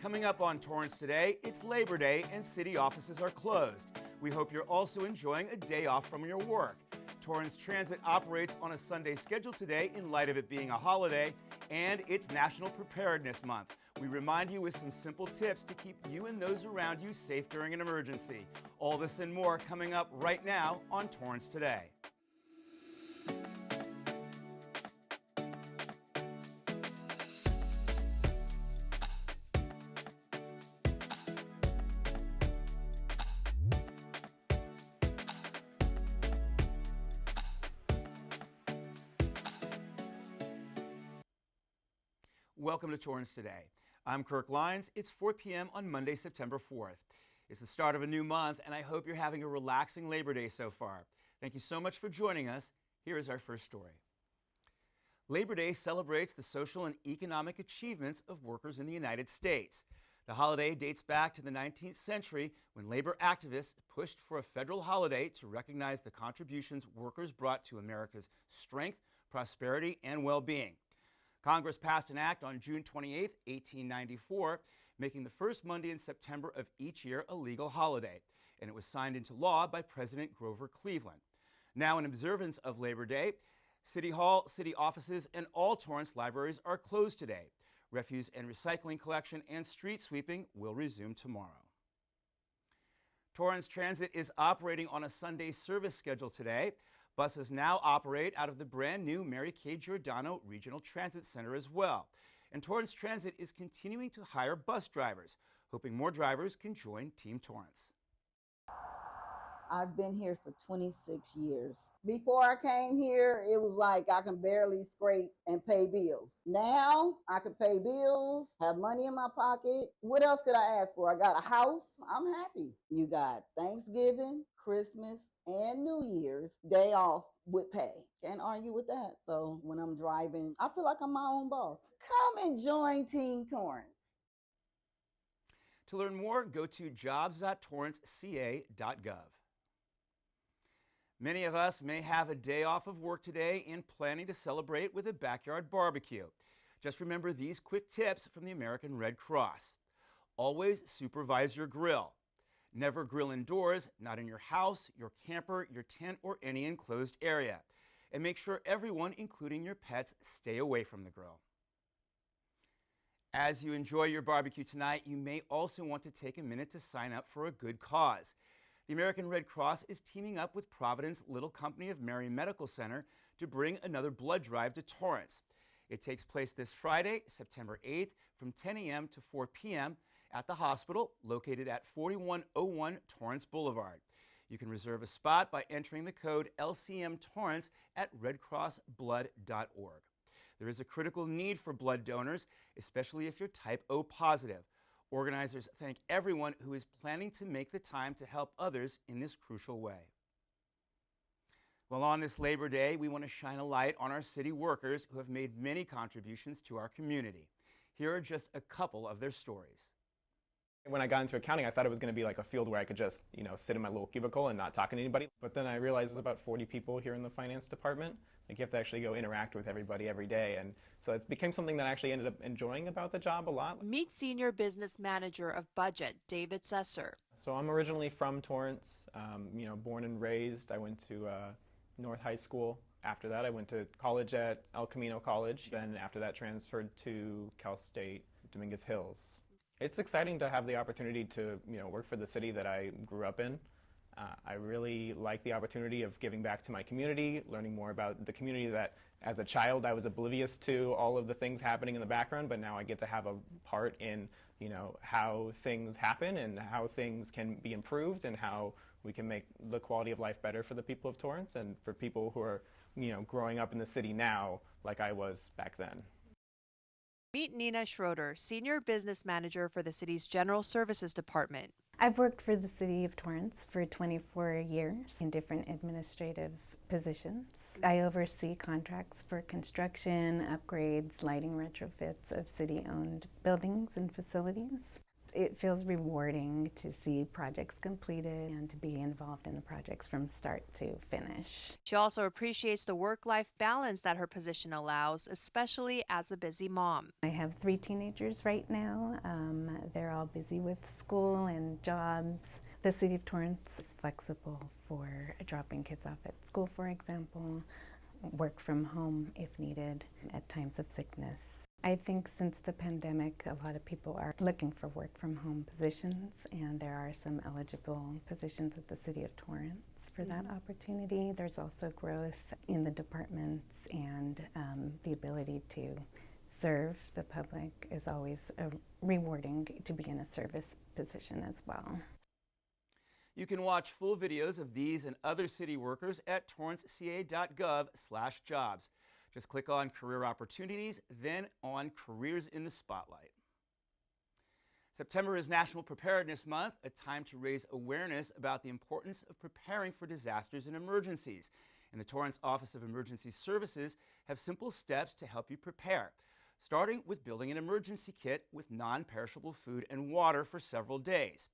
Coming up on Torrance Today, it's Labor Day and city offices are closed. We hope you're also enjoying a day off from your work. Torrance Transit operates on a Sunday schedule today in light of it being a holiday, and it's National Preparedness Month. We remind you with some simple tips to keep you and those around you safe during an emergency. All this and more coming up right now on Torrance Today. Welcome to Torrance Today. I'm Kirk Lyons. It's 4 p.m. on Monday, September 4th. It's the start of a new month, and I hope you're having a relaxing Labor Day so far. Thank you so much for joining us. Here is our first story. Labor Day celebrates the social and economic achievements of workers in the United States. The holiday dates back to the 19th century when labor activists pushed for a federal holiday to recognize the contributions workers brought to America's strength, prosperity, and well-being. Congress passed an act on June 28, 1894, making the first Monday in September of each year a legal holiday, and it was signed into law by President Grover Cleveland. Now, in observance of Labor Day, City Hall, city offices, and all Torrance libraries are closed today. Refuse and recycling collection and street sweeping will resume tomorrow. Torrance Transit is operating on a Sunday service schedule today. Buses now operate out of the brand new Mary Kay Giordano Regional Transit Center as well. And Torrance Transit is continuing to hire bus drivers, hoping more drivers can join Team Torrance. I've been here for 26 years. Before I came here, it was like I can barely scrape and pay bills. Now I can pay bills, have money in my pocket. What else could I ask for? I got a house. I'm happy. You got Thanksgiving, Christmas, and New Year's day off with pay. Can't argue with that. So when I'm driving, I feel like I'm my own boss. Come and join Team Torrance. To learn more, go to jobs.torranceca.gov. Many of us may have a day off of work today and planning to celebrate with a backyard barbecue. Just remember these quick tips from the American Red Cross. Always supervise your grill. Never grill indoors, not in your house, your camper, your tent, or any enclosed area. And make sure everyone, including your pets, stay away from the grill. As you enjoy your barbecue tonight, you may also want to take a minute to sign up for a good cause. The American Red Cross is teaming up with Providence Little Company of Mary Medical Center to bring another blood drive to Torrance. It takes place this Friday, September 8th from 10 a.m. to 4 p.m. at the hospital located at 4101 Torrance Boulevard. You can reserve a spot by entering the code LCM Torrance at redcrossblood.org. There is a critical need for blood donors, especially if you're type O positive. Organizers thank everyone who is planning to make the time to help others in this crucial way. Well, on this Labor Day, we want to shine a light on our city workers who have made many contributions to our community. Here are just a couple of their stories. When I got into accounting, I thought it was going to be like a field where I could just, sit in my little cubicle and not talk to anybody. But then I realized there's about 40 people here in the finance department. Like, you have to actually go interact with everybody every day. And so it became something that I actually ended up enjoying about the job a lot. Meet Senior Business Manager of Budget, David Sesser. So I'm originally from Torrance, born and raised. I went to North High School. After that, I went to college at El Camino College. Then after that, transferred to Cal State Dominguez Hills. It's exciting to have the opportunity to, work for the city that I grew up in. I really like the opportunity of giving back to my community, learning more about the community that as a child I was oblivious to all of the things happening in the background, but now I get to have a part in, how things happen and how things can be improved and how we can make the quality of life better for the people of Torrance and for people who are, growing up in the city now like I was back then. Meet Nina Schroeder, Senior Business Manager for the city's General Services Department. I've worked for the City of Torrance for 24 years in different administrative positions. I oversee contracts for construction, upgrades, lighting retrofits of city-owned buildings and facilities. It feels rewarding to see projects completed and to be involved in the projects from start to finish. She also appreciates the work-life balance that her position allows, especially as a busy mom. I have 3 teenagers right now. They're all busy with school and jobs. The City of Torrance is flexible for dropping kids off at school, for example, work from home if needed at times of sickness. I think since the pandemic, a lot of people are looking for work from home positions, and there are some eligible positions at the City of Torrance for that opportunity. There's also growth in the departments, and the ability to serve the public is always rewarding to be in a service position as well. You can watch full videos of these and other city workers at torranceca.gov/jobs. Just click on Career Opportunities, then on Careers in the Spotlight. September is National Preparedness Month, a time to raise awareness about the importance of preparing for disasters and emergencies. And the Torrance Office of Emergency Services have simple steps to help you prepare, starting with building an emergency kit with non-perishable food and water for several days.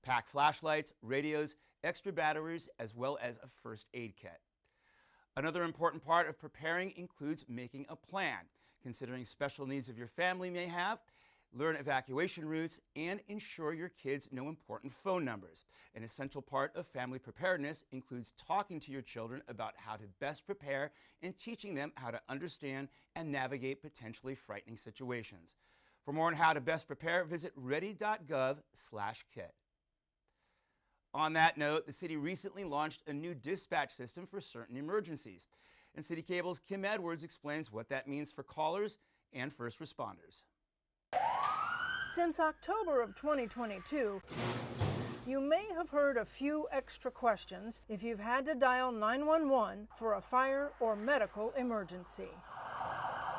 Pack flashlights, radios, extra batteries, as well as a first aid kit. Another important part of preparing includes making a plan, considering special needs of your family may have, learn evacuation routes, and ensure your kids know important phone numbers. An essential part of family preparedness includes talking to your children about how to best prepare and teaching them how to understand and navigate potentially frightening situations. For more on how to best prepare, visit ready.gov/kit. On that note, the city recently launched a new dispatch system for certain emergencies. And City Cable's Kim Edwards explains what that means for callers and first responders. Since October of 2022, you may have heard a few extra questions if you've had to dial 911 for a fire or medical emergency.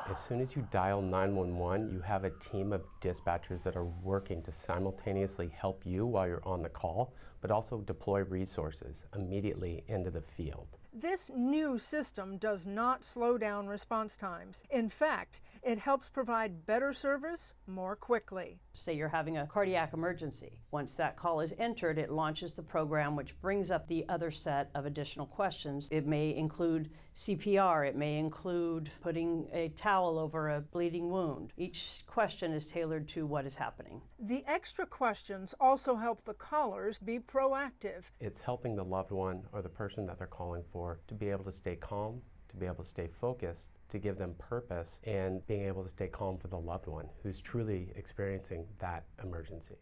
As soon as you dial 911, you have a team of dispatchers that are working to simultaneously help you while you're on the call, but also deploy resources immediately into the field. This new system does not slow down response times. In fact, it helps provide better service more quickly. Say you're having a cardiac emergency. Once that call is entered, it launches the program, which brings up the other set of additional questions. It may include CPR, it may include putting a towel over a bleeding wound. Each question is tailored to what is happening. The extra questions also help the callers be proactive. It's helping the loved one or the person that they're calling for to be able to stay calm, to be able to stay focused, to give them purpose, and being able to stay calm for the loved one who's truly experiencing that emergency.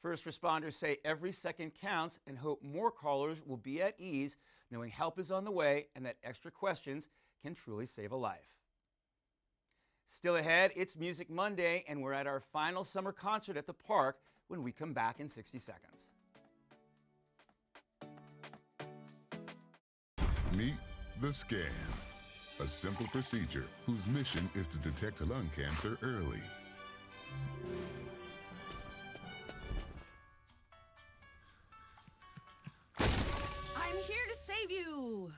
First responders say every second counts and hope more callers will be at ease knowing help is on the way and that extra questions can truly save a life. Still ahead, it's Music Monday, and we're at our final summer concert at the park when we come back in 60 seconds. Meet the scan, a simple procedure whose mission is to detect lung cancer early. I'm here to save you.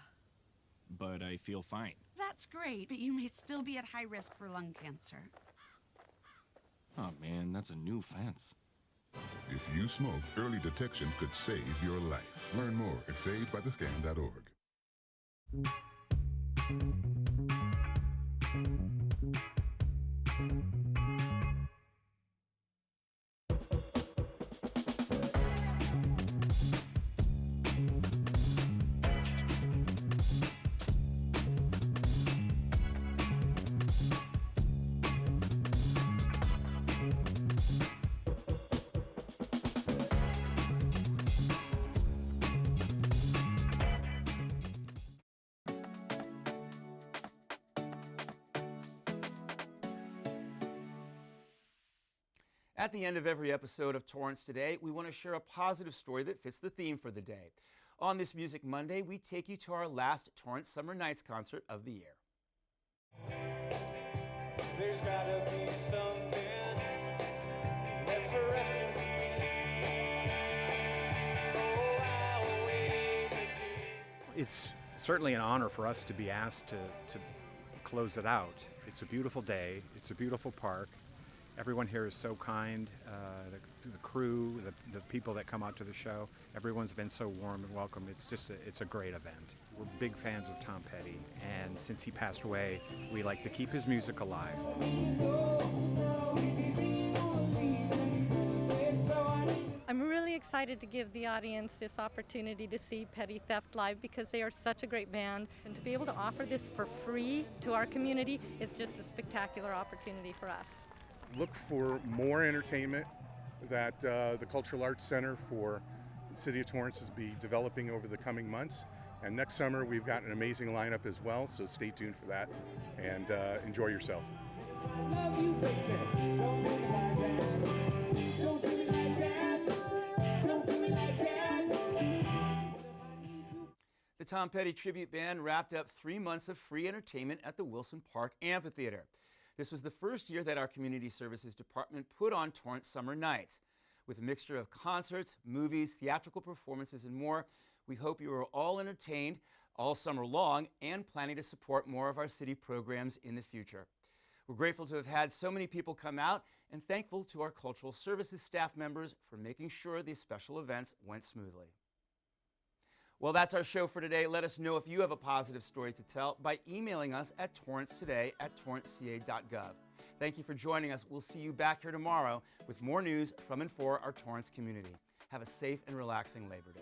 But I feel fine. That's great, but you may still be at high risk for lung cancer. Oh man, that's a new fence. If you smoke, early detection could save your life. Learn more at savedbythescan.org. At the end of every episode of Torrance Today, we want to share a positive story that fits the theme for the day. On this Music Monday, we take you to our last Torrance Summer Nights concert of the year. There's gotta be something left for us to believe. Oh, I'll wait again. It's certainly an honor for us to be asked to close it out. It's a beautiful day, it's a beautiful park, Everyone here is so kind. The crew, the people that come out to the show, everyone's been so warm and welcome. It's a great event. We're big fans of Tom Petty, and since he passed away, we like to keep his music alive. I'm really excited to give the audience this opportunity to see Petty Theft live because they are such a great band, and to be able to offer this for free to our community is just a spectacular opportunity for us. Look for more entertainment that the Cultural Arts Center for the City of Torrance will be developing over the coming months. And next summer we've got an amazing lineup as well, so stay tuned for that and enjoy yourself. The Tom Petty Tribute Band wrapped up 3 months of free entertainment at the Wilson Park Amphitheater. This was the first year that our Community Services Department put on Torrance Summer Nights. With a mixture of concerts, movies, theatrical performances, and more, we hope you are all entertained all summer long and planning to support more of our city programs in the future. We're grateful to have had so many people come out and thankful to our Cultural Services staff members for making sure these special events went smoothly. Well, that's our show for today. Let us know if you have a positive story to tell by emailing us at torrancetoday@torranceca.gov. Thank you for joining us. We'll see you back here tomorrow with more news from and for our Torrance community. Have a safe and relaxing Labor Day.